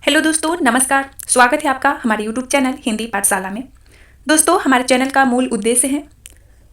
Hello दोस्तों, नमस्कार। स्वागत है आपका हमारे यूट्यूब चैनल हिंदी पाठशाला में। दोस्तों, हमारे चैनल का मूल उद्देश्य है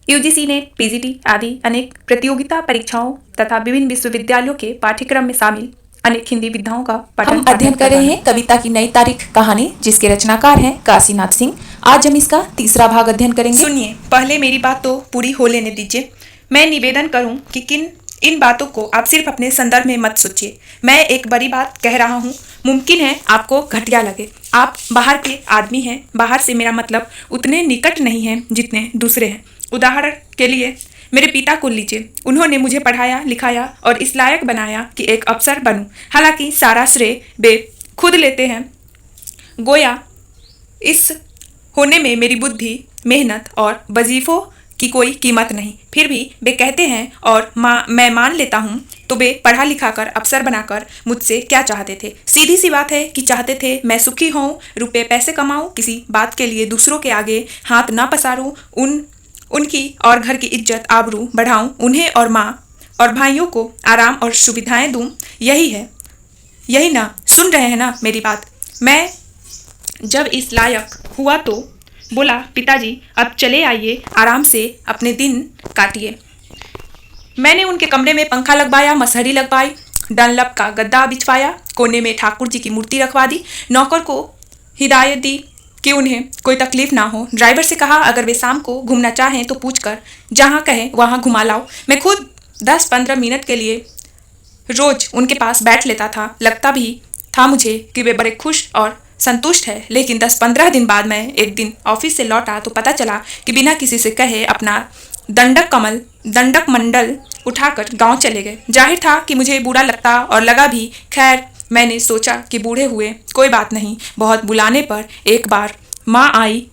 यूजीसी नेट, पीजीटी आदि अनेक प्रतियोगिता परीक्षाओं तथा विभिन्न विश्वविद्यालयों के पाठ्यक्रम में शामिल अनेक हिंदी विधाओं का हम अध्ययन कर रहे हैं कविता की नई तारीख कहानी, जिसके रचनाकार हैं काशीनाथ सिंह। आज हम इसका तीसरा भाग अध्ययन करेंगे। सुनिए, पहले मेरी बात तो पूरी हो लेने दीजिए। मैं निवेदन करूं कि इन बातों को आप सिर्फ अपने संदर्भ में मत सोचिए। मैं एक बड़ी बात कह रहा हूं, मुमकिन है आपको घटिया लगे। आप बाहर के आदमी हैं। बाहर से मेरा मतलब उतने निकट नहीं है जितने दूसरे हैं। उदाहरण के लिए मेरे पिता को लीजिए। उन्होंने मुझे पढ़ाया लिखाया और इस लायक बनाया कि एक अफसर बनूं। हालांकि सारा श्रेय वे खुद लेते हैं। गोया इस होने में मेरी बुद्धि, मेहनत और वजीफों की कोई कीमत नहीं। फिर भी वे कहते हैं और मैं मान लेता हूँ। तो वे पढ़ा लिखा कर अफसर बनाकर मुझसे क्या चाहते थे? सीधी सी बात है कि चाहते थे मैं सुखी होऊं, रुपए पैसे कमाऊं, किसी बात के लिए दूसरों के आगे हाथ ना पसारूं, उनकी और घर की इज्जत आबरू बढ़ाऊं, उन्हें और माँ और भाइयों को आराम और सुविधाएं दूं। यही है, यही ना? सुन रहे हैं ना मेरी बात? मैं जब इस लायक हुआ तो बोला, पिताजी अब चले आइए, आराम से अपने दिन काटिए। मैंने उनके कमरे में पंखा लगवाया, मसहरी लगवाई, डनलप का गद्दा बिछवाया, कोने में ठाकुर जी की मूर्ति रखवा दी। नौकर को हिदायत दी कि उन्हें कोई तकलीफ ना हो। ड्राइवर से कहा अगर वे शाम को घूमना चाहें तो पूछकर जहाँ कहें वहाँ घुमा लाओ। मैं खुद 10-15 मिनट के लिए रोज उनके पास बैठ लेता था। लगता भी था मुझे कि वे बड़े खुश और संतुष्ट है। लेकिन 10-15 दिन बाद मैं एक दिन ऑफिस से लौटा तो पता चला कि बिना किसी से कहे अपना दंडक मंडल उठाकर गांव चले गए। जाहिर था कि मुझे बुरा लगता और लगा भी। खैर, मैंने सोचा कि बूढ़े हुए कोई बात नहीं। बहुत बुलाने पर एक बार माँ आई।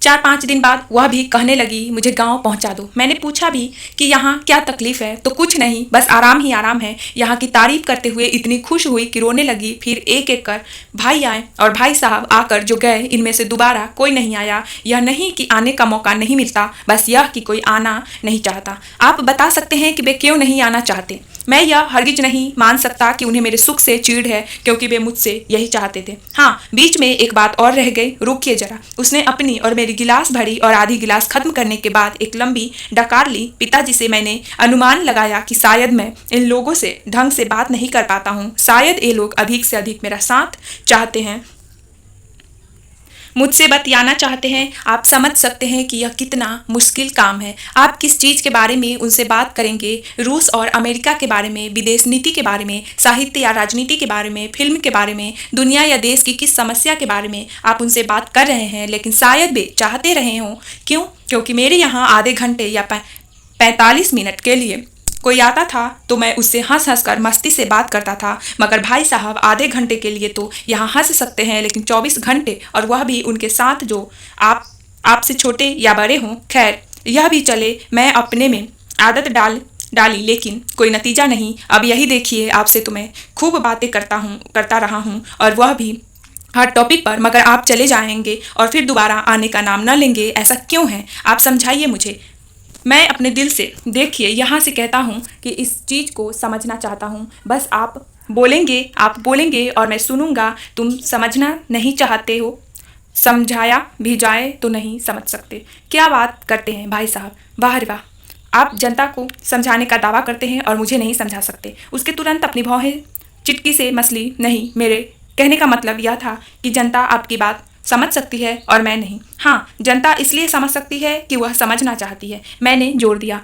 4-5 दिन बाद वह भी कहने लगी मुझे गांव पहुंचा दो। मैंने पूछा भी कि यहाँ क्या तकलीफ है? तो कुछ नहीं, बस आराम ही आराम है। यहाँ की तारीफ करते हुए इतनी खुश हुई कि रोने लगी। फिर एक एक कर भाई आए और भाई साहब आकर जो गए, इनमें से दोबारा कोई नहीं आया। यह नहीं कि आने का मौका नहीं मिलता, बस यह कि कोई आना नहीं चाहता। आप बता सकते हैं कि वे क्यों नहीं आना चाहते? मैं यह हरगिज नहीं मान सकता कि उन्हें मेरे सुख से चिढ़ है, क्योंकि वे मुझसे यही चाहते थे। हाँ, बीच में एक बात और रह गई। रुकिए जरा। उसने अपनी और मेरी गिलास भरी और आधी गिलास खत्म करने के बाद एक लंबी डकार ली। पिताजी से मैंने अनुमान लगाया कि शायद मैं इन लोगों से ढंग से बात नहीं कर पाता हूँ। शायद ये लोग अधिक से अधिक मेरा साथ चाहते हैं, मुझसे बतियाना चाहते हैं। आप समझ सकते हैं कि यह कितना मुश्किल काम है। आप किस चीज़ के बारे में उनसे बात करेंगे? रूस और अमेरिका के बारे में, विदेश नीति के बारे में, साहित्य या राजनीति के बारे में, फिल्म के बारे में, दुनिया या देश की किस समस्या के बारे में आप उनसे बात कर रहे हैं। लेकिन शायद वे चाहते रहे हों। क्यों? क्योंकि मेरे यहाँ आधे घंटे या 45 मिनट के लिए कोई आता था तो मैं उससे हंस हंस कर मस्ती से बात करता था। मगर भाई साहब आधे घंटे के लिए तो यहाँ हंस सकते हैं, लेकिन 24 घंटे, और वह भी उनके साथ जो आपसे छोटे या बड़े हों। खैर, यह भी चले। मैं अपने में आदत डाली, लेकिन कोई नतीजा नहीं। अब यही देखिए, आपसे तो मैं खूब बातें करता रहा हूँ, और वह भी हर टॉपिक पर, मगर आप चले जाएंगे और फिर दोबारा आने का नाम न लेंगे। ऐसा क्यों है? आप समझाइए मुझे। मैं अपने दिल से, देखिए यहाँ से कहता हूँ कि इस चीज़ को समझना चाहता हूँ। बस आप बोलेंगे और मैं सुनूंगा। तुम समझना नहीं चाहते हो, समझाया भी जाए तो नहीं समझ सकते। क्या बात करते हैं भाई साहब! वाह रे वाह! आप जनता को समझाने का दावा करते हैं और मुझे नहीं समझा सकते। उसके तुरंत अपनी भौहें चिटकी से मसली। नहीं, मेरे कहने का मतलब यह था कि जनता आपकी बात समझ सकती है और मैं नहीं। हाँ, जनता इसलिए समझ सकती है कि वह समझना चाहती है। मैंने जोर दिया।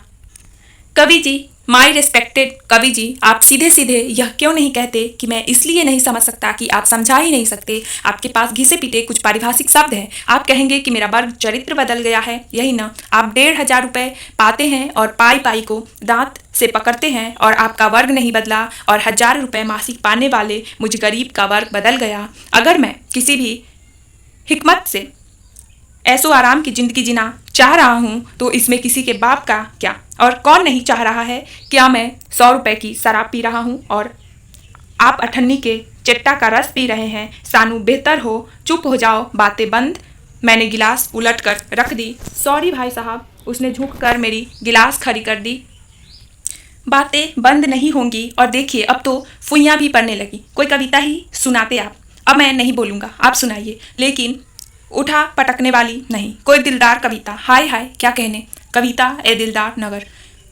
कवि जी, माई रिस्पेक्टेड कवि जी, आप सीधे सीधे यह क्यों नहीं कहते कि मैं इसलिए नहीं समझ सकता कि आप समझा ही नहीं सकते? आपके पास घिसे पीटे कुछ पारिभाषिक शब्द हैं। आप कहेंगे कि मेरा वर्ग चरित्र बदल गया है, यही ना? आप 1,500 रुपये पाते हैं और पाई को दांत से पकड़ते हैं, और आपका वर्ग नहीं बदला, और 1,000 रुपये मासिक पाने वाले मुझ गरीब का वर्ग बदल गया। अगर मैं किसी भी हिकमत से ऐसो आराम की जिंदगी जीना चाह रहा हूँ तो इसमें किसी के बाप का क्या? और कौन नहीं चाह रहा है? क्या मैं 100 रुपये की शराब पी रहा हूँ और आप 98 के चट्टा का रस पी रहे हैं? सानू, बेहतर हो चुप हो जाओ, बातें बंद। मैंने गिलास उलट कर रख दी। सॉरी भाई साहब। उसने झुक कर मेरी गिलास खड़ी कर दी। बातें बंद नहीं होंगी और देखिए अब तो फुइयाँ भी पड़ने लगी। कोई कविता ही सुनाते आप। अब मैं नहीं बोलूँगा, आप सुनाइए, लेकिन उठा पटकने वाली नहीं, कोई दिलदार कविता। हाय हाय क्या कहने, कविता ए दिलदार नगर,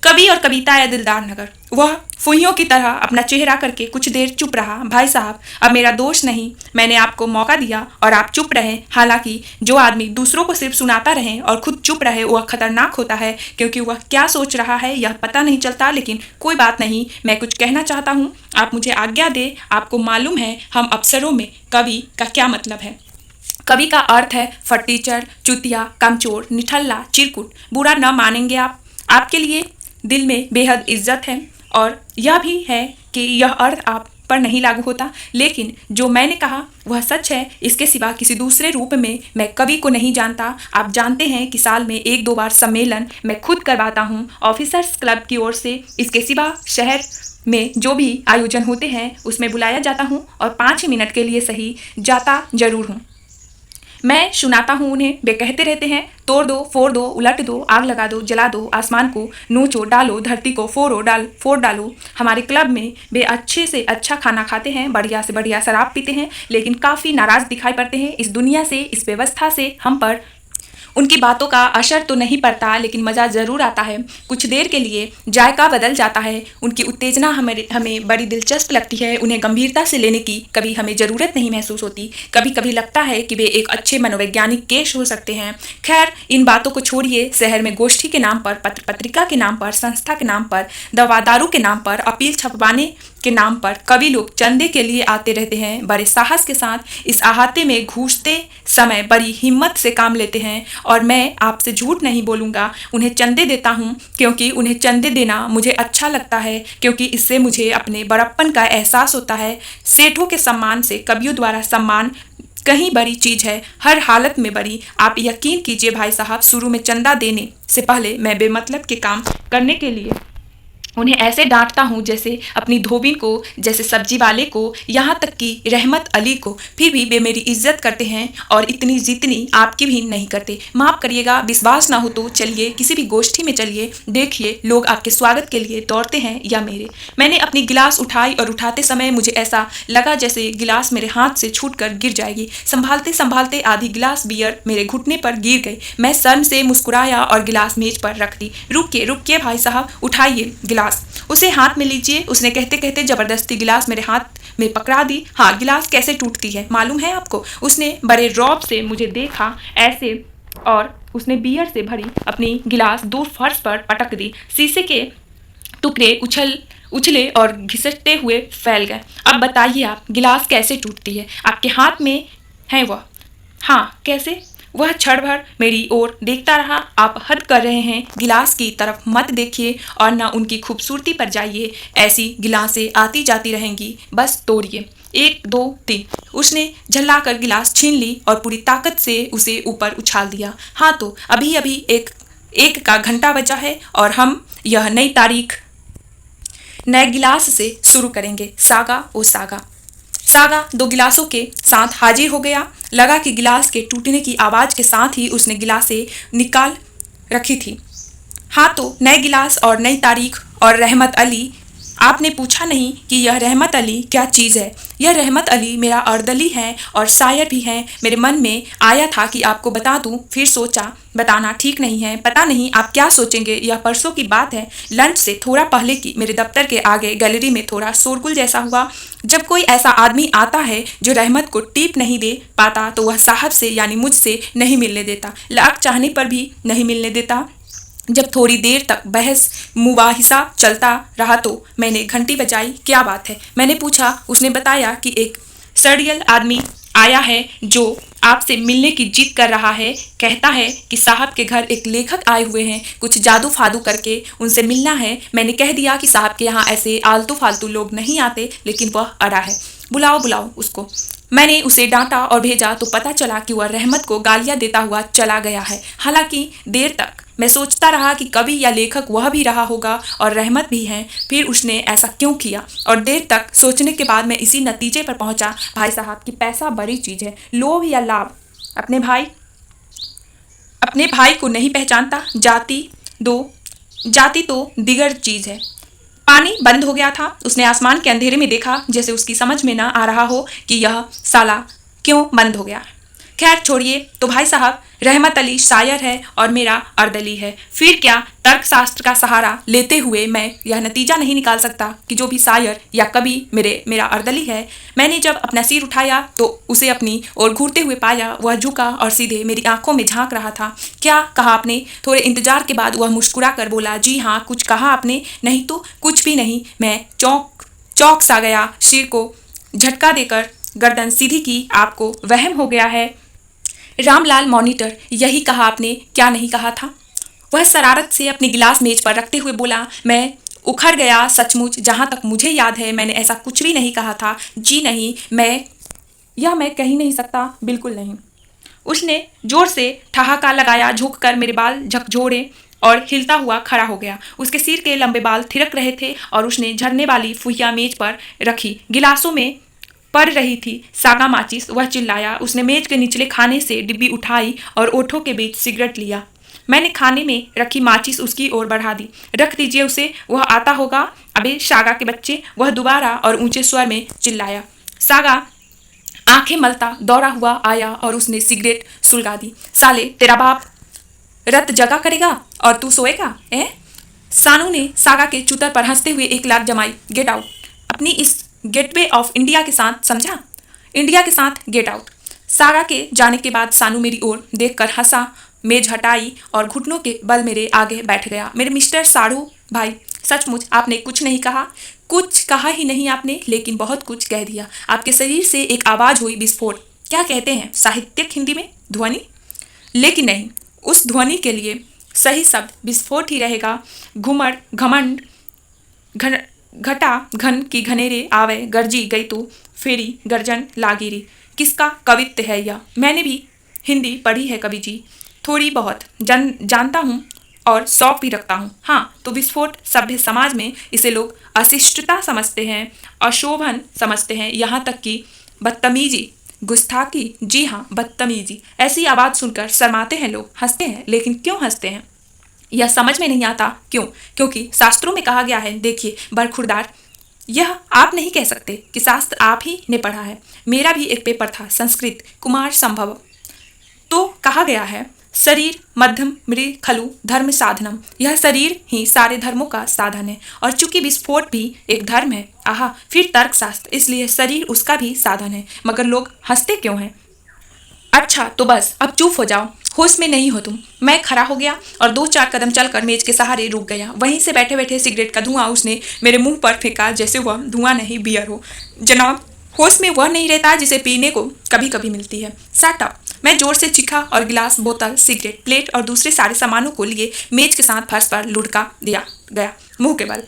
कवि और कविता ए दिलदार नगर। वह फुइयों की तरह अपना चेहरा करके कुछ देर चुप रहा। भाई साहब, अब मेरा दोष नहीं, मैंने आपको मौका दिया और आप चुप रहे। हालांकि जो आदमी दूसरों को सिर्फ सुनाता रहे और खुद चुप रहे वह खतरनाक होता है, क्योंकि वह क्या सोच रहा है यह पता नहीं चलता। लेकिन कोई बात नहीं, मैं कुछ कहना चाहता हूँ, आप मुझे आज्ञा दे। आपको मालूम है हम अफसरों में कवि का क्या मतलब है। कवि का अर्थ है फटीचर, चुतिया, कामचोर, निठल्ला, चिरकुट। बुरा न मानेंगे आप, आपके लिए दिल में बेहद इज्जत है और यह भी है कि यह अर्थ आप पर नहीं लागू होता, लेकिन जो मैंने कहा वह सच है। इसके सिवा किसी दूसरे रूप में मैं कवि को नहीं जानता। आप जानते हैं कि साल में 1-2 बार सम्मेलन मैं खुद करवाता हूँ ऑफिसर्स क्लब की ओर से। इसके सिवा शहर में जो भी आयोजन होते हैं उसमें बुलाया जाता हूँ और 5 मिनट के लिए सही जाता जरूर हूँ। मैं सुनाता हूँ उन्हें, वे कहते रहते हैं तोड़ दो, फोड़ दो, उलट दो, आग लगा दो, जला दो, आसमान को नोचो, डालो, धरती को फोड़ डालो। हमारे क्लब में वे अच्छे से अच्छा खाना खाते हैं, बढ़िया से बढ़िया शराब पीते हैं, लेकिन काफ़ी नाराज़ दिखाई पड़ते हैं इस दुनिया से, इस व्यवस्था से। हम पर उनकी बातों का असर तो नहीं पड़ता, लेकिन मज़ा ज़रूर आता है। कुछ देर के लिए जायका बदल जाता है। उनकी उत्तेजना हमें बड़ी दिलचस्प लगती है। उन्हें गंभीरता से लेने की कभी हमें ज़रूरत नहीं महसूस होती। कभी कभी लगता है कि वे एक अच्छे मनोवैज्ञानिक केस हो सकते हैं। खैर, इन बातों को छोड़िए। शहर में गोष्ठी के नाम पर, पत्र पत्रिका के नाम पर, संस्था के नाम पर, दवा दारू के नाम पर, अपील छपवाने के नाम पर कवि लोग चंदे के लिए आते रहते हैं। बड़े साहस के साथ इस अहाते में घुसते समय बड़ी हिम्मत से काम लेते हैं और मैं आपसे झूठ नहीं बोलूँगा, उन्हें चंदे देता हूँ, क्योंकि उन्हें चंदे देना मुझे अच्छा लगता है, क्योंकि इससे मुझे अपने बड़प्पन का एहसास होता है। सेठों के सम्मान से कवियों द्वारा सम्मान कहीं बड़ी चीज़ है, हर हालत में बड़ी। आप यकीन कीजिए भाई साहब, शुरू में चंदा देने से पहले मैं बेमतलब के काम करने के लिए उन्हें ऐसे डांटता हूँ जैसे अपनी धोबिन को, जैसे सब्जी वाले को, यहाँ तक कि रहमत अली को। फिर भी वे मेरी इज्जत करते हैं और इतनी जितनी आपकी भी नहीं करते। माफ़ करिएगा, विश्वास ना हो तो चलिए किसी भी गोष्ठी में चलिए, देखिए लोग आपके स्वागत के लिए दौड़ते हैं या मेरे। मैंने अपनी गिलास उठाई और उठाते समय मुझे ऐसा लगा जैसे गिलास मेरे हाथ से छूटकर गिर जाएगी। संभालते संभालते आधी गिलास बियर मेरे घुटने पर गिर गई। मैं शर्म से मुस्कुराया और गिलास मेज पर रख दी। रुकिए रुकिए भाई साहब, उठाइए गिलास, उसे हाथ में लीजिए, उसने कहते कहते जबरदस्ती गिलास मेरे हाथ में पकड़ा दी। हाँ, गिलास कैसे टूटती है मालूम है आपको। उसने बड़े रौब से मुझे देखा ऐसे और उसने बियर से भरी अपनी गिलास दूर फर्श पर पटक दी। शीशे के टुकड़े उछले और घिसटते हुए फैल गए। अब बताइए आप, गिलास कैसे टूटती है? आपके हाथ में है वह? हाँ, कैसे? वह क्षण भर मेरी ओर देखता रहा। आप हद कर रहे हैं, गिलास की तरफ मत देखिए और न उनकी खूबसूरती पर जाइए। ऐसी गिलासें आती जाती रहेंगी, बस तोड़िए। 1 2 3। उसने झल्लाकर गिलास छीन ली और पूरी ताकत से उसे ऊपर उछाल दिया। हाँ, तो अभी अभी एक का घंटा बचा है और हम यह नई तारीख नए गिलास से शुरू करेंगे। सागा ओ सागा। सागा 2 गिलासों के साथ हाजिर हो गया। लगा कि गिलास के टूटने की आवाज़ के साथ ही उसने गिलासें निकाल रखी थी। हाँ, तो नए गिलास और नई तारीख और रहमत अली। आपने पूछा नहीं कि यह रहमत अली क्या चीज़ है। यह रहमत अली मेरा अर्दली है और शायर भी है। मेरे मन में आया था कि आपको बता दूं, फिर सोचा बताना ठीक नहीं है। पता नहीं आप क्या सोचेंगे। यह परसों की बात है, लंच से थोड़ा पहले की। मेरे दफ्तर के आगे गैलरी में थोड़ा शोरगुल जैसा हुआ। जब कोई ऐसा आदमी आता है जो रहमत को टिप नहीं दे पाता तो वह साहब से यानी मुझसे नहीं मिलने देता, लाख चाहने पर भी नहीं मिलने देता। जब थोड़ी देर तक बहस मुबाहिसा चलता रहा तो मैंने घंटी बजाई। क्या बात है, मैंने पूछा। उसने बताया कि एक सड़ियल आदमी आया है जो आपसे मिलने की जिद कर रहा है। कहता है कि साहब के घर एक लेखक आए हुए हैं, कुछ जादू फादू करके उनसे मिलना है। मैंने कह दिया कि साहब के यहाँ ऐसे आलतू फालतू लोग नहीं आते, लेकिन वह अड़ा है। बुलाओ बुलाओ उसको। मैंने उसे डांटा और भेजा तो पता चला कि वह रहमत को गालियाँ देता हुआ चला गया है। हालांकि देर तक मैं सोचता रहा कि कवि या लेखक वह भी रहा होगा और रहमत भी है, फिर उसने ऐसा क्यों किया। और देर तक सोचने के बाद मैं इसी नतीजे पर पहुंचा, भाई साहब, कि पैसा बड़ी चीज़ है। लोभ या लाभ अपने भाई को नहीं पहचानता। जाति तो दिगर चीज़ है। पानी बंद हो गया था। उसने आसमान के अंधेरे में देखा, जैसे उसकी समझ में ना आ रहा हो कि यह साला क्यों बंद हो गया। खैर छोड़िए, तो भाई साहब, रहमत अली शायर है और मेरा अर्दली है। फिर क्या तर्कशास्त्र का सहारा लेते हुए मैं यह नतीजा नहीं निकाल सकता कि जो भी शायर या कवि मेरा अर्दली है। मैंने जब अपना सिर उठाया तो उसे अपनी ओर घूरते हुए पाया। वह झुका और सीधे मेरी आंखों में झांक रहा था। क्या कहा आपने? थोड़े इंतजार के बाद वह मुस्कुरा कर बोला, जी हाँ, कुछ कहा आपने? नहीं तो कुछ भी नहीं। मैं चौंक सा गया, सिर को झटका देकर गर्दन सीधी की। आपको वहम हो गया है रामलाल मॉनिटर, यही कहा आपने, क्या नहीं कहा था? वह शरारत से अपनी गिलास मेज पर रखते हुए बोला, मैं उखड़ गया सचमुच। जहां तक मुझे याद है मैंने ऐसा कुछ भी नहीं कहा था। जी नहीं, मैं कह ही नहीं सकता, बिल्कुल नहीं। उसने जोर से ठहाका लगाया, झुककर मेरे बाल झकझोरे और हिलता हुआ खड़ा हो गया। उसके सिर के लंबे बाल थिरक रहे थे और उसने झरने वाली फुहिया मेज पर रखी गिलासों में पड़ रही थी सागा माचिस। वह चिल्लाया। उसने मेज के निचले खाने से डिब्बी उठाई और ओठों के बीच सिगरेट लिया। मैंने खाने में रखी माचिस उसकी ओर बढ़ा दी। रख दीजिए उसे, वह आता होगा। अबे सागा के बच्चे, वह दोबारा और ऊंचे स्वर में चिल्लाया। सागा आंखें मलता दौड़ा हुआ आया और उसने सिगरेट सुलगा दी। साले, तेरा बाप रत जगा करेगा और तू सोएगा, ए? सानू ने सागा के चूतर पर हंसते हुए एक लात जमाई। Get out. अपनी इस गेटवे ऑफ इंडिया के साथ, समझा? इंडिया के साथ गेट आउट। सागा के जाने के बाद सानू मेरी ओर देखकर हंसा, मेज हटाई और घुटनों के बल मेरे आगे बैठ गया। मेरे मिस्टर साड़ू भाई, सचमुच आपने कुछ नहीं कहा। कुछ कहा ही नहीं आपने, लेकिन बहुत कुछ कह दिया। आपके शरीर से एक आवाज हुई, विस्फोट। क्या कहते हैं साहित्यिक हिंदी में? ध्वनि। लेकिन नहीं, उस ध्वनि के लिए सही शब्द विस्फोट ही रहेगा। घुमड़, घमंड, घटा घन की घनेरे आवे, गरजी गई तो फेरी गर्जन लागिरी। किसका कवित्व है यह? मैंने भी हिंदी पढ़ी है कवि जी, थोड़ी बहुत जानता हूँ और शौक भी रखता हूँ। हाँ, तो विस्फोट सभ्य समाज में इसे लोग अशिष्टता समझते हैं, अशोभन समझते हैं, यहाँ तक कि बदतमीजी, गुस्ताखी। जी हाँ, बदतमीजी। ऐसी आवाज़ सुनकर शर्माते हैं लोग, हंसते हैं। लेकिन क्यों हंसते हैं यह समझ में नहीं आता। क्यों? क्योंकि शास्त्रों में कहा गया है। देखिए बरखुरदार, यह आप नहीं कह सकते कि शास्त्र आप ही ने पढ़ा है। मेरा भी एक पेपर था, संस्कृत, कुमार संभव। तो कहा गया है, शरीर मध्यम मृग खलु धर्म साधनम। यह शरीर ही सारे धर्मों का साधन है। और चूंकि विस्फोट भी एक धर्म है, आहा, फिर तर्कशास्त्र, इसलिए शरीर उसका भी साधन है। मगर लोग हंसते क्यों हैं? अच्छा तो बस अब चुप हो जाओ, होश में नहीं हो तुम। मैं खड़ा हो गया और 2-4 कदम चलकर मेज के सहारे रुक गया। वहीं से बैठे बैठे सिगरेट का धुआं उसने मेरे मुंह पर फेंका, जैसे वह धुआं नहीं बियर हो। जनाब, होश में वह नहीं रहता जिसे पीने को कभी कभी मिलती है। Shut up. मैं जोर से चीखा और गिलास, बोतल, सिगरेट, प्लेट और दूसरे सारे सामानों को लिए मेज के साथ फर्श पर लुढ़का दिया गया, मुंह के बल।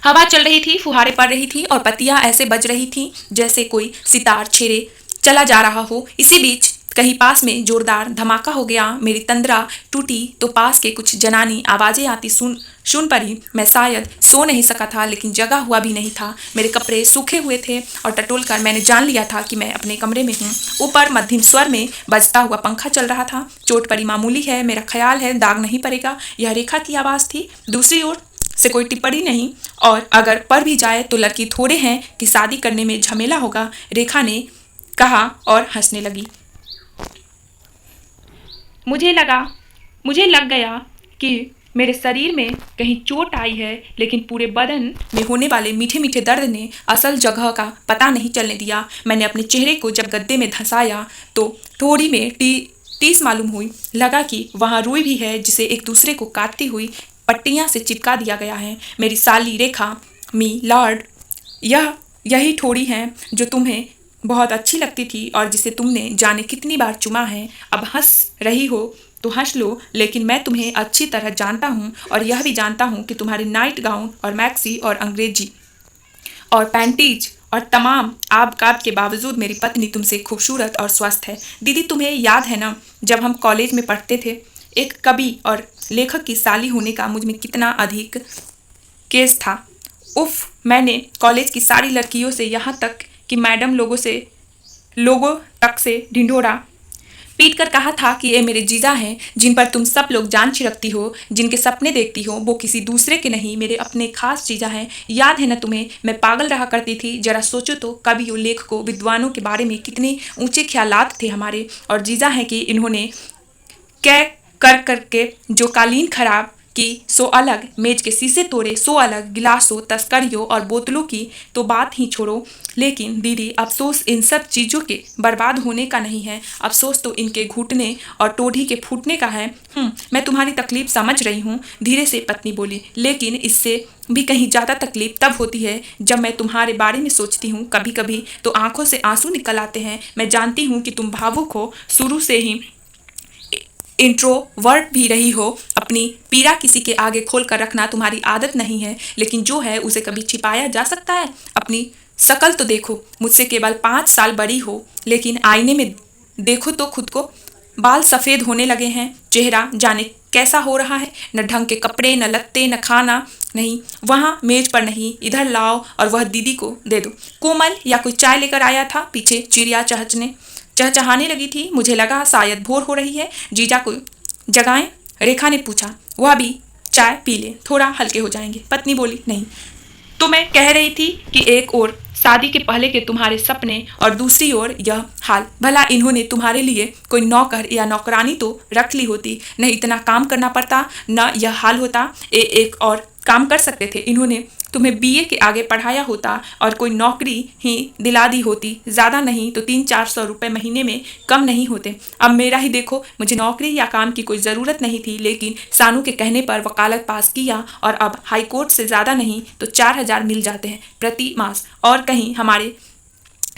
हवा चल रही थी, फुहारे पड़ रही थी और पत्तियां ऐसे बज रही थीं जैसे कोई सितार छेड़े चला जा रहा हो। इसी बीच कहीं पास में जोरदार धमाका हो गया। मेरी तंद्रा टूटी तो पास के कुछ जनानी आवाजें आती सुन पड़ी। मैं शायद सो नहीं सका था, लेकिन जगा हुआ भी नहीं था। मेरे कपड़े सूखे हुए थे और टटोलकर मैंने जान लिया था कि मैं अपने कमरे में हूँ। ऊपर मध्यम स्वर में बजता हुआ पंखा चल रहा था। चोट पड़ी मामूली है, मेरा ख्याल है दाग नहीं पड़ेगा। यह रेखा की आवाज़ थी। दूसरी ओर से कोई टिप्पणी नहीं, और अगर पड़ भी जाए तो लड़की थोड़े हैं कि शादी करने में झमेला होगा, रेखा ने कहा और हंसने लगी। मुझे लग गया कि मेरे शरीर में कहीं चोट आई है, लेकिन पूरे बदन में होने वाले मीठे मीठे दर्द ने असल जगह का पता नहीं चलने दिया। मैंने अपने चेहरे को जब गद्दे में धंसाया तो थोड़ी में टीस मालूम हुई। लगा कि वहाँ रुई भी है जिसे एक दूसरे को काटती हुई पट्टियाँ से चिपका दिया गया है। मेरी साली रेखा, मी लॉर्ड, यही ठोड़ी है जो तुम्हें बहुत अच्छी लगती थी और जिसे तुमने जाने कितनी बार चुमा है। अब हंस रही हो तो हंस लो, लेकिन मैं तुम्हें अच्छी तरह जानता हूँ और यह भी जानता हूँ कि तुम्हारे नाइट गाउन और मैक्सी और अंग्रेजी और पैंटीज और तमाम आबकाब के बावजूद मेरी पत्नी तुमसे खूबसूरत और स्वस्थ है। दीदी, तुम्हें याद है ना, जब हम कॉलेज में पढ़ते थे, एक कवि और लेखक की साली होने का मुझ में कितना अधिक केस था। उफ, मैंने कॉलेज की सारी लड़कियों से, यहाँ तक कि मैडम लोगों तक से ढिंढोरा पीट कर कहा था कि ये मेरे जीजा हैं, जिन पर तुम सब लोग जान छिड़कती हो, जिनके सपने देखती हो, वो किसी दूसरे के नहीं, मेरे अपने खास जीजा हैं। याद है ना तुम्हें, मैं पागल रहा करती थी। जरा सोचो तो, कवियों, लेखकों, विद्वानों के बारे में कितने ऊंचे ख्यालात थे हमारे। और जीजा हैं कि इन्होंने कै कर करके जो कालीन खराब की सो अलग, मेज के शीशे तोड़े सो अलग, गिलासों, तस्करियों और बोतलों की तो बात ही छोड़ो। लेकिन दीदी, अफसोस इन सब चीज़ों के बर्बाद होने का नहीं है, अफसोस तो इनके घुटने और टोढ़ी के फूटने का है। मैं तुम्हारी तकलीफ समझ रही हूँ, धीरे से पत्नी बोली, लेकिन इससे भी कहीं ज़्यादा तकलीफ तब होती है जब मैं तुम्हारे बारे में सोचती हूँ। कभी कभी तो आंखों से आंसू निकल आते हैं। मैं जानती हूँ कि तुम भावुक हो, शुरू से ही इंट्रोवर्ट भी रही हो, अपनी पीड़ा किसी के आगे खोल कर रखना तुम्हारी आदत नहीं है, लेकिन जो है उसे कभी छिपाया जा सकता है। अपनी शकल तो देखो, मुझसे केवल 5 साल बड़ी हो, लेकिन आईने में देखो तो खुद को, बाल सफ़ेद होने लगे हैं, चेहरा जाने कैसा हो रहा है, न ढंग के कपड़े, न लत्ते, न खाना नहीं, वहाँ मेज पर नहीं, इधर लाओ और वह दीदी को दे दो। कोमल या कोई चाय लेकर आया था, पीछे चिड़िया चहचहाने लगी थी। मुझे लगा शायद भोर हो रही है, जीजा को जगाएं, रेखा ने पूछा। वह भी चाय पी ले, थोड़ा हल्के हो जाएंगे। पत्नी बोली, नहीं, तो मैं कह रही थी कि एक और शादी के पहले के तुम्हारे सपने और दूसरी ओर यह हाल। भला इन्होंने तुम्हारे लिए कोई नौकर या नौकरानी तो रख ली होती, न इतना काम करना पड़ता, न यह हाल होता। एक और काम कर सकते थे, इन्होंने तुम्हें बीए के आगे पढ़ाया होता और कोई नौकरी ही दिला दी होती, ज़्यादा नहीं तो 300-400 रुपये महीने में कम नहीं होते। अब मेरा ही देखो, मुझे नौकरी या काम की कोई ज़रूरत नहीं थी, लेकिन सानू के कहने पर वकालत पास किया और अब हाई कोर्ट से ज़्यादा नहीं तो 4000 मिल जाते हैं प्रति मास। और कहीं हमारे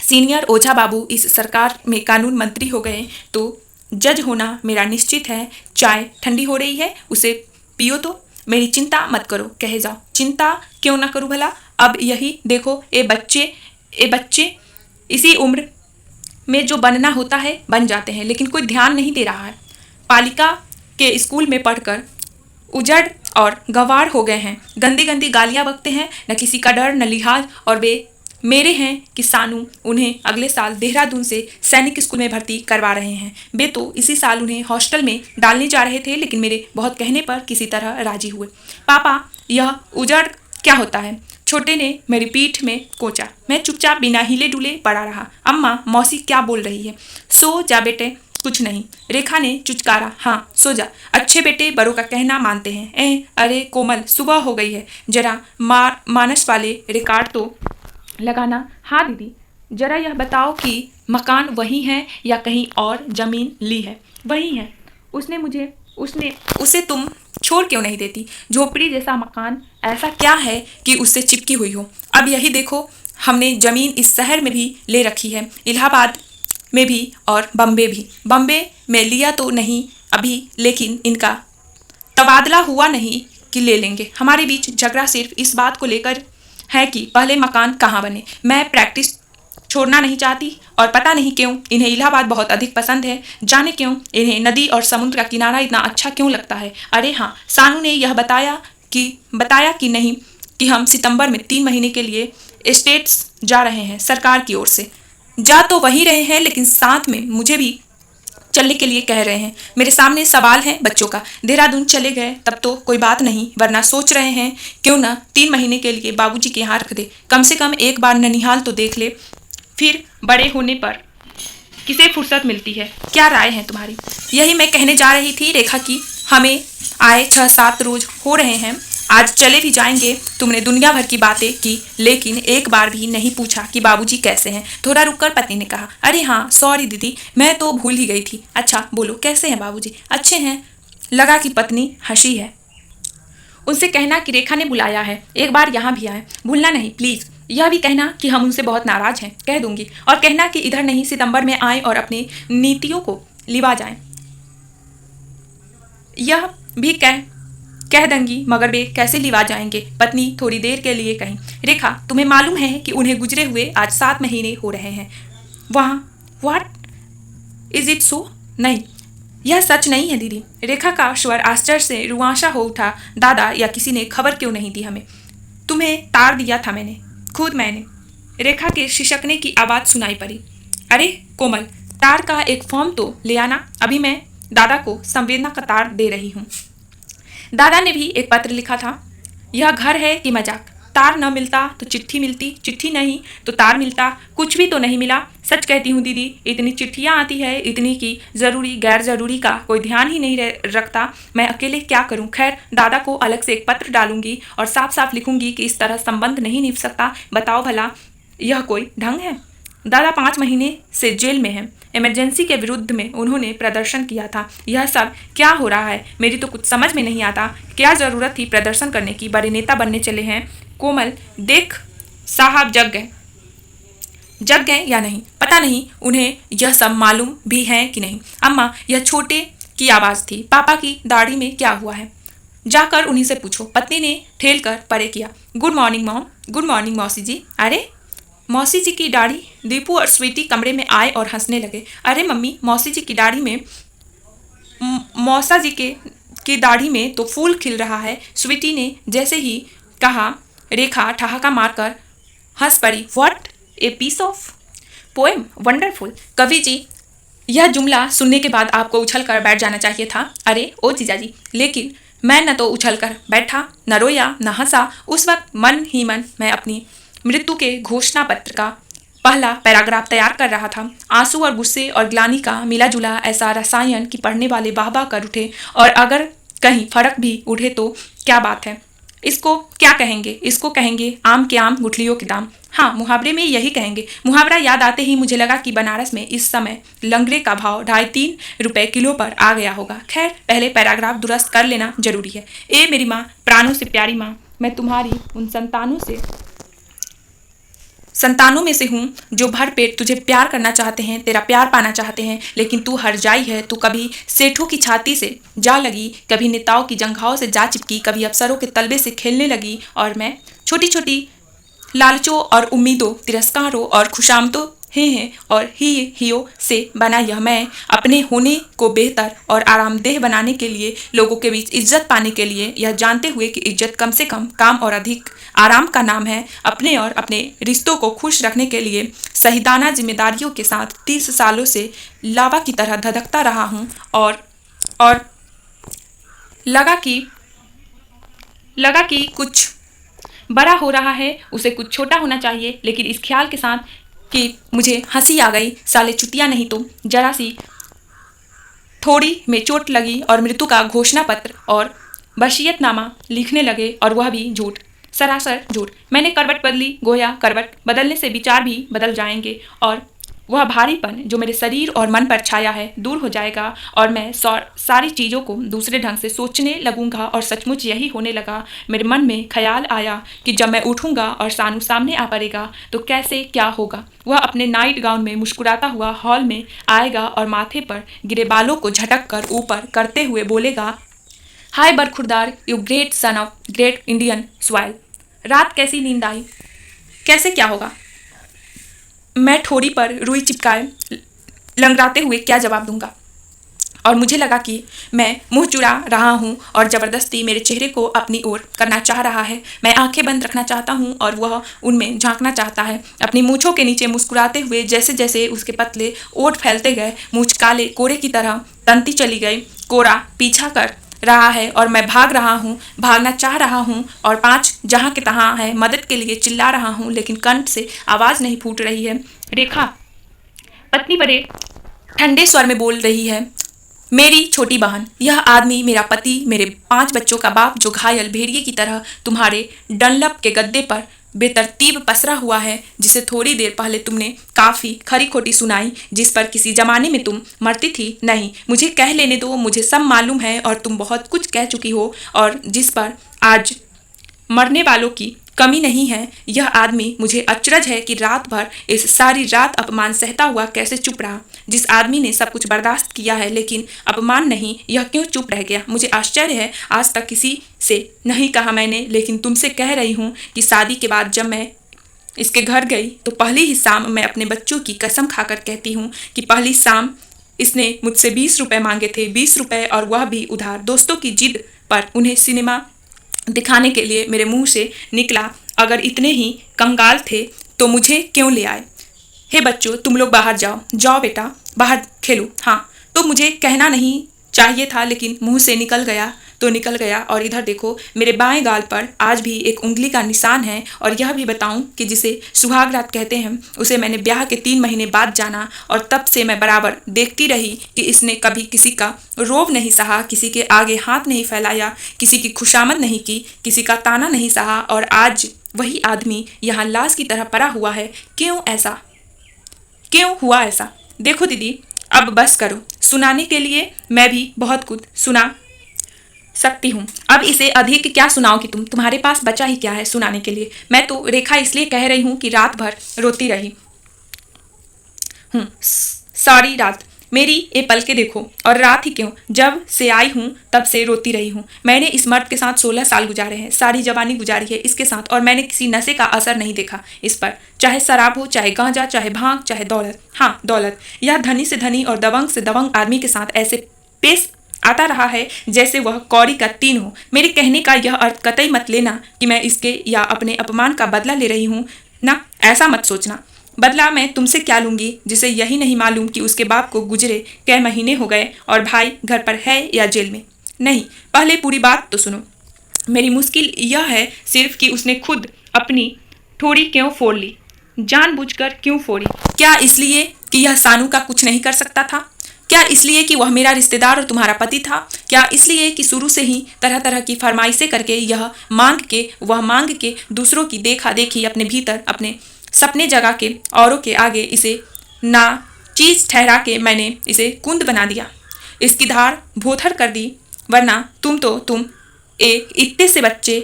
सीनियर ओझा बाबू इस सरकार में कानून मंत्री हो गए तो जज होना मेरा निश्चित है। चाय ठंडी हो रही है, उसे पियो तो। मेरी चिंता मत करो, कहे जाओ। चिंता क्यों ना करूँ भला? अब यही देखो, ये बच्चे इसी उम्र में जो बनना होता है बन जाते हैं, लेकिन कोई ध्यान नहीं दे रहा है। पालिका के स्कूल में पढ़कर उजड़ और गंवार हो गए हैं, गंदी गंदी गालियाँ बकते हैं, न किसी का डर न लिहाज। और वे मेरे हैं कि सानू उन्हें अगले साल देहरादून से सैनिक स्कूल में भर्ती करवा रहे हैं। वे तो इसी साल उन्हें हॉस्टल में डालने जा रहे थे, लेकिन मेरे बहुत कहने पर किसी तरह राजी हुए। पापा, यह उजड़ क्या होता है? छोटे ने मेरी पीठ में कोचा। मैं चुपचाप बिना हिले डुले पड़ा रहा। अम्मा, मौसी क्या बोल रही है? सो जा बेटे। कुछ नहीं, रेखा ने चुचकारा। हाँ, सो जा, अच्छे बेटे बड़ों का कहना मानते हैं। अरे कोमल, सुबह हो गई है, जरा मानस वाले रिकॉर्ड तो लगाना। हाँ दीदी, जरा यह बताओ कि मकान वही है या कहीं और ज़मीन ली है? वही है। उसे तुम छोड़ क्यों नहीं देती? झोपड़ी जैसा मकान, ऐसा क्या है कि उससे चिपकी हुई हो? अब यही देखो, हमने ज़मीन इस शहर में भी ले रखी है, इलाहाबाद में भी और बम्बे भी। बम्बे में लिया तो नहीं अभी, लेकिन इनका तबादला हुआ नहीं कि ले लेंगे। हमारे बीच झगड़ा सिर्फ इस बात को लेकर है कि पहले मकान कहाँ बने। मैं प्रैक्टिस छोड़ना नहीं चाहती और पता नहीं क्यों इन्हें इलाहाबाद बहुत अधिक पसंद है। जाने क्यों इन्हें नदी और समुद्र का किनारा इतना अच्छा क्यों लगता है। अरे हाँ, सानू ने यह बताया कि नहीं कि हम सितंबर में 3 महीने के लिए स्टेट्स जा रहे हैं सरकार की ओर से। जा तो वही रहे हैं, लेकिन साथ में मुझे भी चलने के लिए कह रहे हैं। मेरे सामने सवाल है बच्चों का। देहरादून चले गए तब तो कोई बात नहीं, वरना सोच रहे हैं क्यों ना 3 महीने के लिए बाबूजी के यहाँ रख दे। कम से कम एक बार ननिहाल तो देख ले, फिर बड़े होने पर किसे फुर्सत मिलती है। क्या राय है तुम्हारी? यही मैं कहने जा रही थी रेखा की, हमें आए 6-7 रोज हो रहे हैं, आज चले भी जाएंगे। तुमने दुनिया भर की बातें की, लेकिन एक बार भी नहीं पूछा कि बाबूजी कैसे हैं। थोड़ा रुककर पत्नी ने कहा, अरे हाँ सॉरी दीदी, मैं तो भूल ही गई थी। अच्छा बोलो, कैसे हैं बाबूजी? अच्छे हैं। लगा कि पत्नी हंसी है। उनसे कहना कि रेखा ने बुलाया है, एक बार यहाँ भी आए। भूलना नहीं प्लीज़। यह भी कहना कि हम उनसे बहुत नाराज हैं, कह दूंगी। और कहना कि इधर नहीं, सितंबर में आए और अपनी नीतियों को लिवा जाएं। यह भी कह दूंगी, मगर वे कैसे लिवा जाएंगे? पत्नी थोड़ी देर के लिए कहीं, रेखा तुम्हें मालूम है कि उन्हें गुजरे हुए आज 7 महीने हो रहे हैं वहाँ। What is it so? नहीं, यह सच नहीं है दीदी। रेखा का स्वर आश्चर्य से रुआंसा हो उठा। दादा या किसी ने खबर क्यों नहीं दी हमें? तुम्हें तार दिया था मैंने, खुद मैंने। रेखा के शिशकने की आवाज़ सुनाई पड़ी। अरे कोमल, तार का एक फॉर्म तो ले आना, अभी मैं दादा को संवेदना का तार दे रही हूँ। दादा ने भी एक पत्र लिखा था, यह घर है कि मजाक, तार न मिलता तो चिट्ठी मिलती, चिट्ठी नहीं तो तार मिलता, कुछ भी तो नहीं मिला। सच कहती हूँ दीदी, इतनी चिट्ठियाँ आती है, इतनी की ज़रूरी गैर ज़रूरी का कोई ध्यान ही नहीं रखता। मैं अकेले क्या करूँ। खैर, दादा को अलग से एक पत्र डालूंगी और साफ साफ लिखूंगी कि इस तरह संबंध नहीं निभ सकता। बताओ भला, यह कोई ढंग है। दादा 5 महीने से जेल में हैं। इमरजेंसी के विरुद्ध में उन्होंने प्रदर्शन किया था। यह सब क्या हो रहा है, मेरी तो कुछ समझ में नहीं आता। क्या ज़रूरत थी प्रदर्शन करने की, बड़े नेता बनने चले हैं। कोमल, देख साहब जग गए या नहीं पता नहीं, उन्हें यह सब मालूम भी है कि नहीं। अम्मा, यह छोटे की आवाज़ थी, पापा की दाढ़ी में क्या हुआ है, जाकर उन्हीं से पूछो। पत्नी ने ठेल कर परे किया। Good morning mom. Good morning मौसी जी। अरे मौसी जी की दाढ़ी। दीपू और स्वीटी कमरे में आए और हंसने लगे। अरे मम्मी, मौसी जी की दाढ़ी में मौसा जी की दाढ़ी में तो फूल खिल रहा है। स्वीटी ने जैसे ही कहा, रेखा ठहाका मारकर हंस पड़ी। What a piece of poem, wonderful. कवि जी, यह जुमला सुनने के बाद आपको उछल कर बैठ जाना चाहिए था। अरे ओ जीजा जी, लेकिन मैं न तो उछल कर बैठा, न रोया, न हंसा। उस वक्त मन ही मन मैं अपनी मृत्यु के घोषणा पत्र का पहला पैराग्राफ तैयार कर रहा था। आंसू और गुस्से और ग्लानि का मिला जुला ऐसा रसायन कि पढ़ने वाले वाह वाह कर उठे, और अगर कहीं फर्क भी उठे तो क्या बात है। इसको क्या कहेंगे, इसको कहेंगे आम के आम गुठलियों के दाम। हाँ, मुहावरे में यही कहेंगे। मुहावरा याद आते ही मुझे लगा कि बनारस में इस समय लंगड़े का भाव 2.5-3 रुपए किलो पर आ गया होगा। खैर, पहले पैराग्राफ दुरुस्त कर लेना जरूरी है। ए मेरी माँ, प्राणों से प्यारी माँ, मैं तुम्हारी उन संतानों में से हूँ जो भर पेट तुझे प्यार करना चाहते हैं, तेरा प्यार पाना चाहते हैं, लेकिन तू हरजाई है। तू कभी सेठों की छाती से जा लगी, कभी नेताओं की जंघाओं से जा चिपकी, कभी अफसरों के तलबे से खेलने लगी, और मैं छोटी छोटी लालचों और उम्मीदों, तिरस्कारों और खुशामदों हैं और हियों से बना यह मैं अपने होने को बेहतर और आरामदेह बनाने के लिए, लोगों के बीच इज्जत पाने के लिए, यह जानते हुए कि इज्जत कम से कम काम और अधिक आराम का नाम है, अपने और अपने रिश्तों को खुश रखने के लिए सहीदाना जिम्मेदारियों के साथ 30 सालों से लावा की तरह धधकता रहा हूँ। और लगा कि कुछ बड़ा हो रहा है, उसे कुछ छोटा होना चाहिए, लेकिन इस ख्याल के साथ कि मुझे हंसी आ गई। साले चुतिया नहीं तो जरा सी थोड़ी में चोट लगी और मृत्यु का घोषणा पत्र और वसीयतनामा लिखने लगे, और वह भी झूठ, सरासर झूठ। मैंने करवट बदली, गोया करवट बदलने से विचार भी बदल जाएंगे, और वह भारीपन जो मेरे शरीर और मन पर छाया है दूर हो जाएगा, और मैं सारी चीज़ों को दूसरे ढंग से सोचने लगूंगा। और सचमुच यही होने लगा। मेरे मन में ख्याल आया कि जब मैं उठूंगा और सानू सामने आ पड़ेगा तो कैसे क्या होगा। वह अपने नाइट गाउन में मुस्कुराता हुआ हॉल में आएगा और माथे पर गिरे बालों को झटक कर ऊपर करते हुए बोलेगा, हाय बरखुरदार, you great son of great Indian soil. रात कैसी नींद आई, कैसे क्या होगा। मैं ठोड़ी पर रुई चिपकाए लंगड़ाते हुए क्या जवाब दूंगा, और मुझे लगा कि मैं मुंह चुरा रहा हूँ और ज़बरदस्ती मेरे चेहरे को अपनी ओर करना चाह रहा है। मैं आंखें बंद रखना चाहता हूँ और वह उनमें झांकना चाहता है, अपनी मूँछों के नीचे मुस्कुराते हुए। जैसे जैसे उसके पतले ओठ फैलते गए, मूँछ काले कोरे की तरह तनती चली गई। कोरा पीछा कर रहा है और मैं भाग रहा हूँ, भागना चाह रहा हूँ, और 5 जहाँ के तहाँ है मदद के लिए चिल्ला रहा हूँ, लेकिन कंठ से आवाज़ नहीं फूट रही है। रेखा, पत्नी बड़े ठंडे स्वर में बोल रही है, मेरी छोटी बहन, यह आदमी मेरा पति, मेरे 5 बच्चों का बाप, जो घायल भेड़िए की तरह तुम्हारे डनलप के गद्दे पर बेतरतीब पसरा हुआ है, जिसे थोड़ी देर पहले तुमने काफ़ी खरी खोटी सुनाई, जिस पर किसी जमाने में तुम मरती थी। नहीं, मुझे कह लेने दो, मुझे सब मालूम है और तुम बहुत कुछ कह चुकी हो, और जिस पर आज मरने वालों की कमी नहीं है। यह आदमी, मुझे अचरज है कि रात भर इस सारी रात अपमान सहता हुआ कैसे चुप रहा। जिस आदमी ने सब कुछ बर्दाश्त किया है लेकिन अपमान नहीं, यह क्यों चुप रह गया। मुझे आश्चर्य है, आज तक किसी से नहीं कहा मैंने, लेकिन तुमसे कह रही हूँ कि शादी के बाद जब मैं इसके घर गई तो पहली ही शाम मैं अपने बच्चों की कसम खाकर कहती हूँ कि पहली शाम इसने मुझसे 20 रुपये मांगे थे, 20 रुपये, और वह भी उधार। दोस्तों की जिद पर उन्हें सिनेमा दिखाने के लिए मेरे मुंह से निकला, अगर इतने ही कंगाल थे तो मुझे क्यों ले आए। हे बच्चों, तुम लोग बाहर जाओ, जाओ बेटा, बाहर खेलो। हाँ, तो मुझे कहना नहीं चाहिए था, लेकिन मुंह से निकल गया तो निकल गया। और इधर देखो, मेरे बाएं गाल पर आज भी एक उंगली का निशान है। और यह भी बताऊं कि जिसे सुहाग रात कहते हैं, उसे मैंने ब्याह के 3 महीने बाद जाना, और तब से मैं बराबर देखती रही कि इसने कभी किसी का रोब नहीं सहा, किसी के आगे हाथ नहीं फैलाया, किसी की खुशामद नहीं की, किसी का ताना नहीं सहा। और आज वही आदमी यहाँ लाश की तरह पड़ा हुआ है। क्यों ऐसा, क्यों हुआ ऐसा? देखो दीदी, अब बस करो, सुनाने के लिए मैं भी बहुत कुछ सुना सकती हूँ। अब इसे अधिक क्या सुनाओ कि तुम्हारे पास बचा ही क्या है सुनाने के लिए? मैं तो रेखा इसलिए कह रही हूँ कि रात भर रोती रही हूँ, सारी रात। मेरी ये पलके देखो, और रात ही क्यों, जब से आई हूँ तब से रोती रही हूँ। मैंने इस मर्द के साथ 16 साल गुजारे हैं, सारी जवानी गुजारी है इसके साथ, और मैंने किसी नशे का असर नहीं देखा इस पर, चाहे शराब हो, चाहे गांजा, चाहे भांग, चाहे दौलत। हाँ, दौलत। यह धनी से धनी और दबंग से दबंग आदमी के साथ ऐसे पेश आता रहा है जैसे वह कौड़ी का तीन हो। मेरे कहने का यह अर्थ कतई मत लेना कि मैं इसके या अपने अपमान का बदला ले रही हूँ ना, ऐसा मत सोचना। बदला मैं तुमसे क्या लूंगी, जिसे यही नहीं मालूम कि उसके बाप को गुजरे कई महीने हो गए और भाई घर पर है या जेल में। नहीं, पहले पूरी बात तो सुनो। मेरी मुश्किल यह है सिर्फ कि उसने खुद अपनी ठोड़ी क्यों फोड़ ली, जानबूझकर क्यों फोड़ी? क्या इसलिए कि यह सानू का कुछ नहीं कर सकता था? क्या इसलिए कि वह मेरा रिश्तेदार और तुम्हारा पति था? क्या इसलिए कि शुरू से ही तरह तरह की फरमाइशें करके, यह मांग के वह मांग के, दूसरों की देखा देखी अपने भीतर अपने सपने जगा के औरों के आगे इसे ना चीज ठहरा के मैंने इसे कुंद बना दिया, इसकी धार भोथर कर दी? वरना तुम एक इतने से बच्चे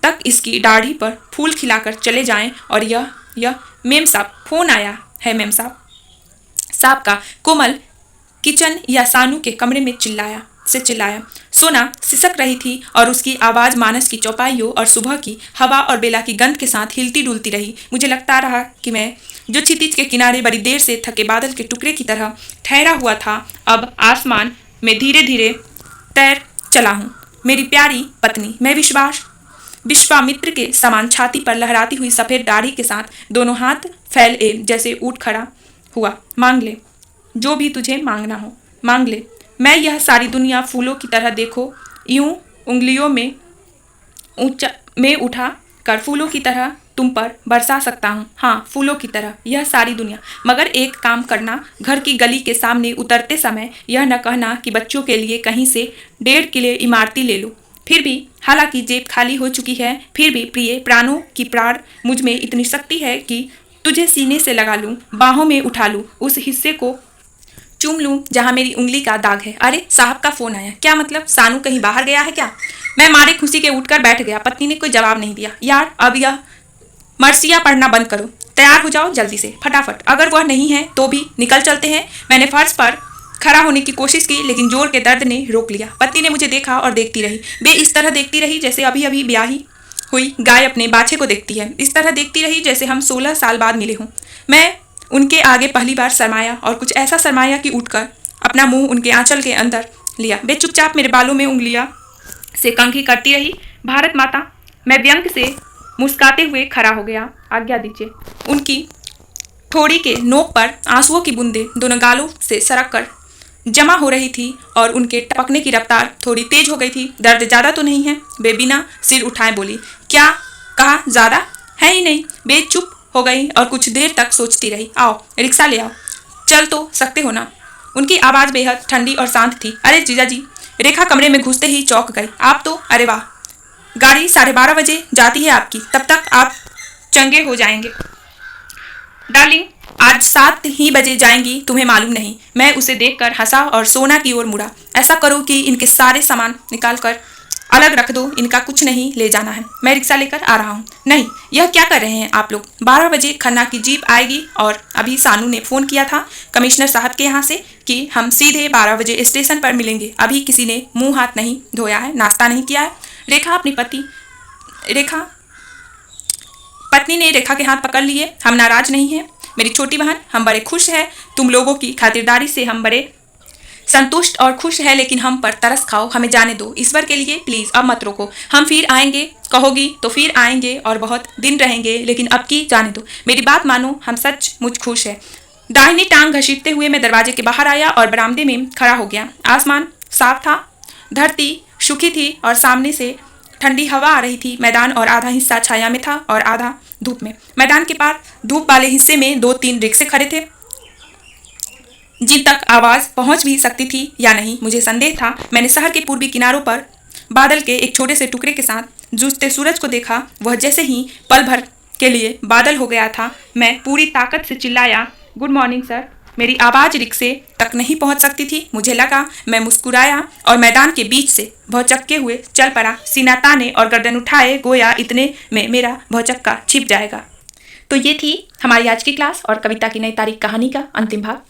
तक इसकी दाढ़ी पर फूल खिलाकर चले जाएं। और यह मेम साहब, फोन आया है मेम साहब का। कोमल किचन या सानू के कमरे में चिल्लाया। सोना सिसक रही थी और उसकी आवाज मानस की चौपाइयों और सुबह की हवा और बेला की गंध के साथ हिलती डुलती रही। मुझे लगता रहा कि मैं जो क्षितिज के किनारे बड़ी देर से थके बादल के टुकड़े की तरह ठहरा हुआ था, अब आसमान में धीरे धीरे तैर चला हूँ। मेरी प्यारी पत्नी, मैं विश्वामित्र के समान छाती पर लहराती हुई सफेद दाढ़ी के साथ दोनों हाथ फैले जैसे उठ खड़ा हुआ। मांग ले, जो भी तुझे मांगना हो मांग ले। मैं यह सारी दुनिया फूलों की तरह, देखो, यूं उंगलियों में उठा कर फूलों की तरह तुम पर बरसा सकता हूँ। हाँ, फूलों की तरह यह सारी दुनिया। मगर एक काम करना, घर की गली के सामने उतरते समय यह न कहना कि बच्चों के लिए कहीं से 1.5 किलो इमारती ले लो। फिर भी, हालांकि जेब खाली हो चुकी है, फिर भी प्रिय प्राणों की प्राण मुझ में इतनी शक्ति है कि तुझे सीने से लगा लूं, बाहों में उठा लूं, उस हिस्से को चूम लूं जहां मेरी उंगली का दाग है। अरे, साहब का फोन आया। क्या मतलब, सानू कहीं बाहर गया है क्या? मैं मारे खुशी के उठकर बैठ गया। पत्नी ने कोई जवाब नहीं दिया। यार, अब यह मर्सिया पढ़ना बंद करो, तैयार हो जाओ जल्दी से, फटाफट। अगर वह नहीं है तो भी निकल चलते हैं। मैंने फर्श पर खड़ा होने की कोशिश की, लेकिन जोर के दर्द ने रोक लिया। पत्नी ने मुझे देखा और देखती रही। वे इस तरह देखती रही जैसे अभी अभी ब्याही हुई गाय अपने बाछे को देखती है। इस तरह देखती रही जैसे हम 16 साल बाद मिले हों। मैं उनके आगे पहली बार शर्माया, और कुछ ऐसा शर्माया कि उठकर अपना मुंह उनके आंचल के अंदर लिया। वे चुपचाप मेरे बालों में उंगलियां से कंघी करती रही। भारत माता, मैं व्यंग से मुस्काते हुए खड़ा हो गया। आज्ञा दीजिए। उनकी ठोड़ी के नोक पर आंसुओं की बूंदें दोनों गालों से सरक कर जमा हो रही थी, और उनके टपकने की रफ्तार थोड़ी तेज हो गई थी। दर्द ज्यादा तो नहीं है? वे बिना सिर उठाए बोली। क्या कहा? ज्यादा है ही नहीं। वे चुप हो गई और कुछ देर तक सोचती रही। आओ, रिक्शा ले आओ, चल तो सकते हो ना? उनकी आवाज बेहद ठंडी और शांत थी। अरे जीजा जी। रेखा कमरे में घुसते ही चौंक गई। आप तो, अरे वाह, गाड़ी 12:30 बजे जाती है आपकी, तब तक आप चंगे हो जाएंगे। डार्लिंग, आज 7 ही बजे जाएंगी, तुम्हें मालूम नहीं? मैं उसे देखकर हंसा और सोना की ओर मुड़ा। ऐसा करो कि इनके सारे सामान निकाल कर अलग रख दो, इनका कुछ नहीं ले जाना है। मैं रिक्शा लेकर आ रहा हूँ। नहीं, यह क्या कर रहे हैं आप लोग? 12 बजे खन्ना की जीप आएगी, और अभी सानू ने फ़ोन किया था कमिश्नर साहब के यहाँ से कि हम सीधे 12 बजे स्टेशन पर मिलेंगे। अभी किसी ने मुंह हाथ नहीं धोया है, नाश्ता नहीं किया है। पत्नी ने रेखा के हाथ पकड़ लिए। हम नाराज नहीं हैं मेरी छोटी बहन, हम बड़े खुश हैं। तुम लोगों की खातिरदारी से हम बड़े संतुष्ट और खुश है, लेकिन हम पर तरस खाओ, हमें जाने दो। ईश्वर के लिए प्लीज अब मत रोको, हम फिर आएंगे, कहोगी तो फिर आएंगे और बहुत दिन रहेंगे, लेकिन अब की जाने दो, मेरी बात मानो, हम सचमुच खुश है। दाहिनी टांग घसीटते हुए मैं दरवाजे के बाहर आया और बरामदे में खड़ा हो गया। आसमान साफ था, धरती सूखी थी और सामने से ठंडी हवा आ रही थी। मैदान और आधा हिस्सा छाया में था और आधा धूप में। मैदान के पार धूप वाले हिस्से में 2-3 रिक्शे खड़े थे, जिन तक आवाज पहुंच भी सकती थी या नहीं मुझे संदेह था। मैंने शहर के पूर्वी किनारों पर बादल के एक छोटे से टुकड़े के साथ जूझते सूरज को देखा। वह जैसे ही पल भर के लिए बादल हो गया था। मैं पूरी ताकत से चिल्लाया, गुड मॉर्निंग सर। मेरी आवाज रिक्शे तक नहीं पहुंच सकती थी। मुझे लगा, मैं मुस्कुराया और मैदान के बीच से भौचक्के हुए चल पड़ा, सीना ताने और गर्दन उठाए, गोया इतने में मेरा भौचक्का छिप जाएगा। तो ये थी हमारी आज की क्लास और कविता की नई तारीख कहानी का अंतिम भाग।